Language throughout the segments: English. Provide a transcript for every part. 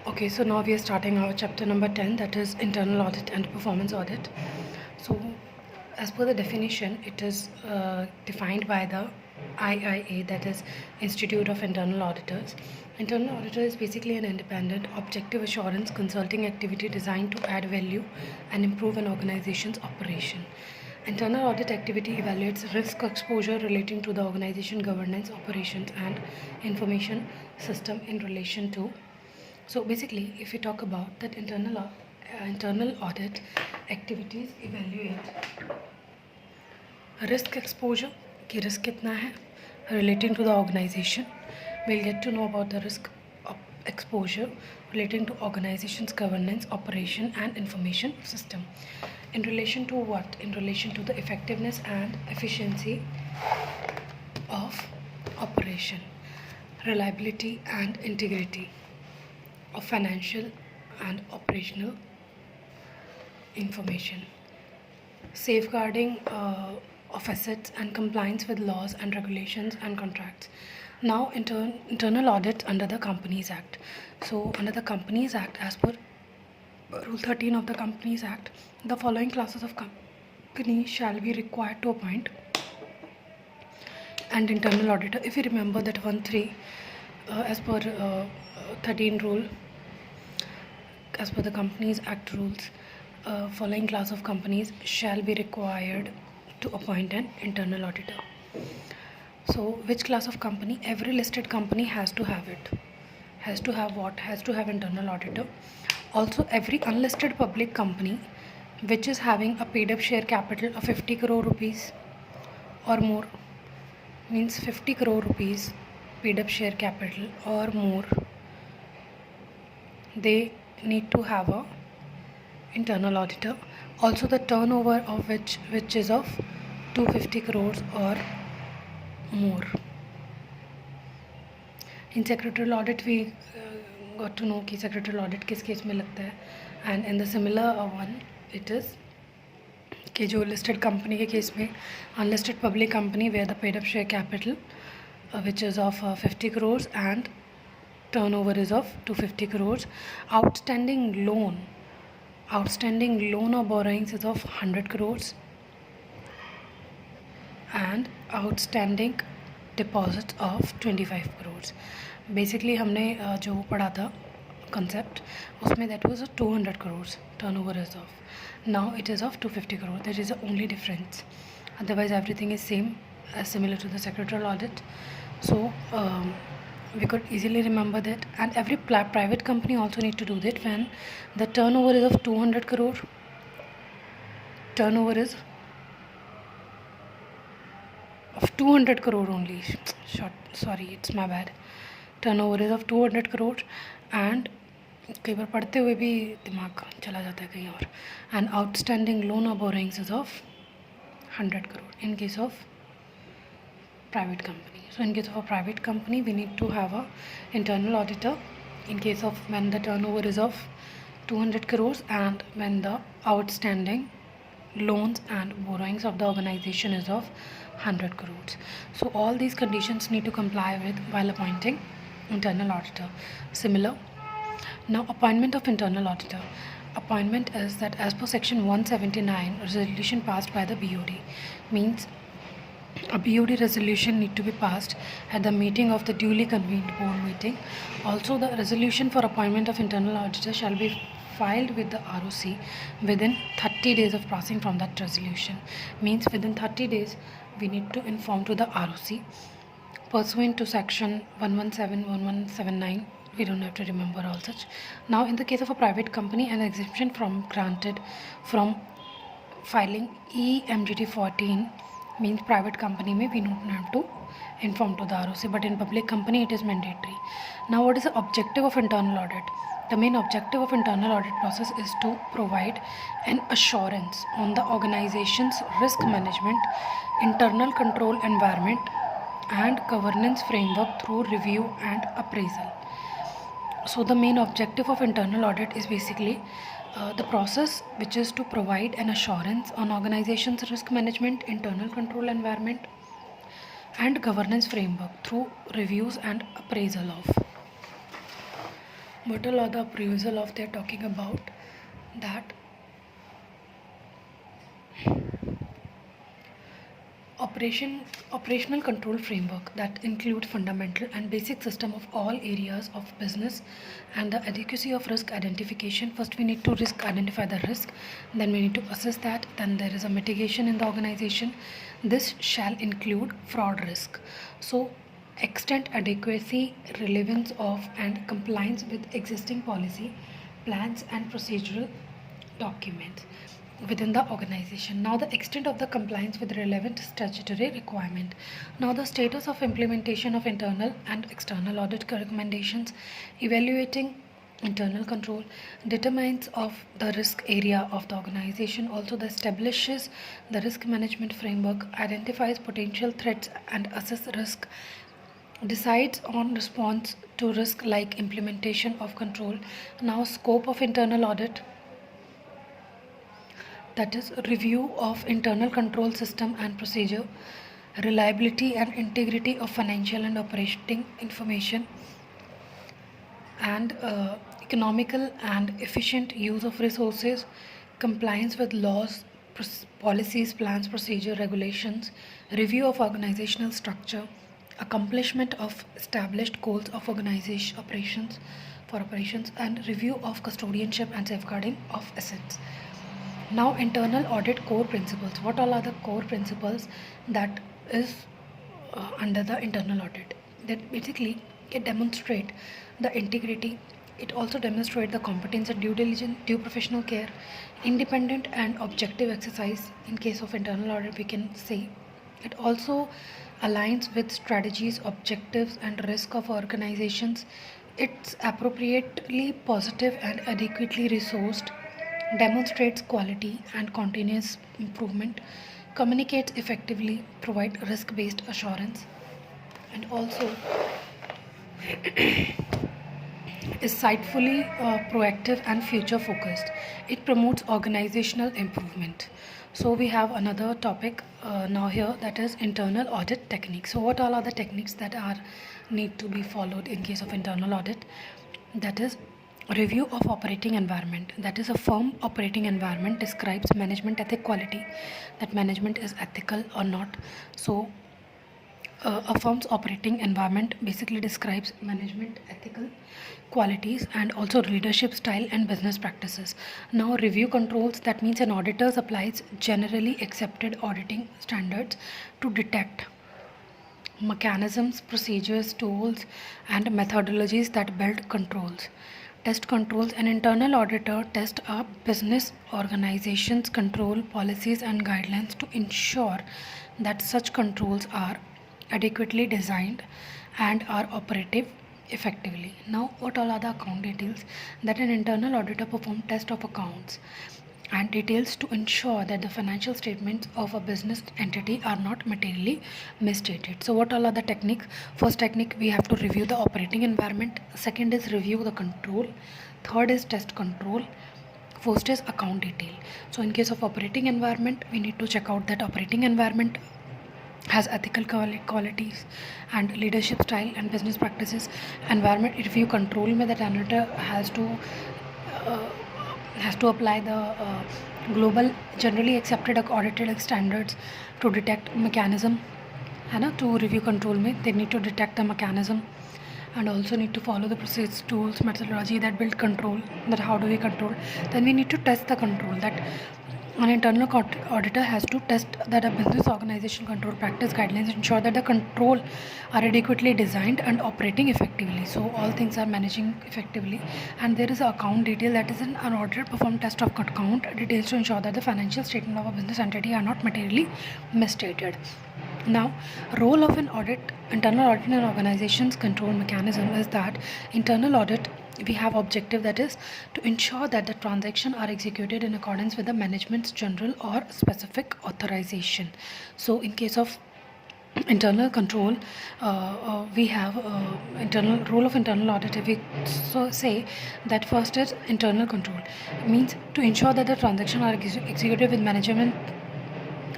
Okay, so now we are starting our chapter number 10, that is internal audit and performance audit. So, as per the definition, it is defined by the IIA, that is Institute of Internal Auditors. Internal auditor is basically an independent, objective assurance consulting activity designed to add value and improve an organization's operation. Internal audit activity evaluates risk exposure relating to the organization governance, operations, and information system in relation to. So basically, if we talk about that internal audit activities evaluate risk exposure, कि risk कितना है relating to the organization. We'll get to know about the risk exposure relating to organization's governance, operation, and information system. In relation to what? In relation to the effectiveness and efficiency of operation, reliability and integrity of financial and operational information, safeguarding of assets and compliance with laws and regulations and contracts. Now, internal audit under the Companies Act. So, under the Companies Act, as per Rule 13 of the Companies Act, the following classes of companies shall be required to appoint an internal auditor. If you remember that 1.3, as per 13 rule, as per the Companies Act rules, following class of companies shall be required to appoint an internal auditor. So, which class of company? Every listed company has to have it. Has to have what? Has to have internal auditor. Also, every unlisted public company which is having a paid up share capital of 50 crore rupees or more, means 50 crore rupees paid up share capital or more, they need to have a internal auditor. Also, the turnover of which is of 250 crores or more. In secretarial audit we got to know कि secretarial audit किस case में लगता है, and in the similar one it is कि जो listed company के case में unlisted public company where the paid up share capital which is of 50 crores and turnover is of 250 crores, outstanding loan or borrowings is of 100 crores and outstanding deposits of 25 crores. Basically हमने जो पढ़ा था concept उसमें that was 200 crores turnover is of, now it is of 250 crores. There is the only difference, otherwise everything is same, similar to the secretarial audit. So we could easily remember that, and every private company also need to do that. When the turnover is of 200 crore, turnover is of 200 crore only, sorry, it's my bad, turnover is of 200 crore and कई बार पढ़ते हुए भी दिमाग चला जाता है कहीं और, and outstanding loan or borrowings is of 100 crore in case of private company. So in case of a private company we need to have a internal auditor in case of when the turnover is of 200 crores and when the outstanding loans and borrowings of the organization is of 100 crores. So all these conditions need to comply with while appointing internal auditor. Similar. Now, appointment of internal auditor. Appointment is that as per section 179 resolution passed by the BOD, means a BOD resolution need to be passed at the meeting of the duly convened board meeting. Also, the resolution for appointment of internal auditor shall be filed with the ROC within 30 days of passing from that resolution. Means within 30 days we need to inform to the ROC pursuant to section 117, 1179. We don't have to remember all such. Now, in the case of a private company, an exemption from granted from filing EMGT 14 means private company may we don't have to inform to the ROC, but in public company it is mandatory. Now, what is the objective of internal audit? The main objective of internal audit process is to provide an assurance on the organization's risk management, internal control environment, and governance framework through review and appraisal. So the main objective of internal audit is basically the process which is to provide an assurance on organization's risk management, internal control environment, and governance framework through reviews and appraisal of. what all are the appraisal of they're talking about that operational control framework that include fundamental and basic system of all areas of business and the adequacy of risk identification. First we need to identify the risk, then we need to assess that, then there is a mitigation in the organization. This shall include fraud risk. So extent, adequacy, relevance of and compliance with existing policy, plans and procedural documents within the organization. Now the extent of the compliance with relevant statutory requirement. Now the status of implementation of internal and external audit recommendations, evaluating internal control, determines of the risk area of the organization, also the establishes the risk management framework, identifies potential threats and assess risk, decides on response to risk like implementation of control. Now scope of internal audit, that is review of internal control system and procedure, reliability and integrity of financial and operating information, and economical and efficient use of resources, compliance with laws, policies, plans, procedure, regulations, review of organizational structure, accomplishment of established goals of organization operations, and review of custodianship and safeguarding of assets. Now internal audit core principles. What all are the core principles that is under the internal audit? That basically it demonstrate the integrity, it also demonstrate the competence and due diligence, due professional care, independent and objective exercise. In case of internal audit we can say it also aligns with strategies, objectives and risk of organizations. It's appropriately positive and adequately resourced, demonstrates quality and continuous improvement, communicates effectively, provide risk-based assurance, and also is insightfully proactive and future focused. It promotes organizational improvement. So we have another topic now here, that is internal audit techniques. So what all are the techniques that are need to be followed in case of internal audit? That is review of operating environment. That is a firm operating environment describes management ethic quality, that management is ethical or not. So a firm's operating environment basically describes management ethical qualities and also leadership style and business practices. Now review controls, that means an auditor applies generally accepted auditing standards to detect mechanisms, procedures, tools and methodologies that build controls. Test controls, an internal auditor tests a business organization's control policies and guidelines to ensure that such controls are adequately designed and are operative effectively. Now what all are the account details? That an internal auditor performs test of accounts and details to ensure that the financial statements of a business entity are not materially misstated. So what all are the techniques? First technique, we have to review the operating environment. Second is review the control. Third is test control. Fourth is account detail. So in case of operating environment, we need to check out that operating environment has ethical qualities and leadership style and business practices. Environment review control में that auditor has to apply the global generally accepted audited standards to detect mechanism, है ना, to review control में they need to detect the mechanism and also need to follow the process, tools, methodology that build control, that how do we control. Then we need to test the control, that an internal auditor has to test that a business organization control practice guidelines ensure that the control are adequately designed and operating effectively. So all things are managing effectively. And there is an account detail, that is an auditor perform test of account details to ensure that the financial statement of a business entity are not materially misstated. Now, role of an internal audit in an organization's control mechanism is that internal audit, we have objective, that is to ensure that the transactions are executed in accordance with the management's general or specific authorization. So in case of internal control, we have internal role of internal audit. If we so say that first is internal control, means to ensure that the transactions are executed with management.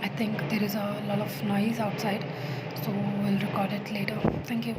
I think there is a lot of noise outside, so we'll record it later. Thank you.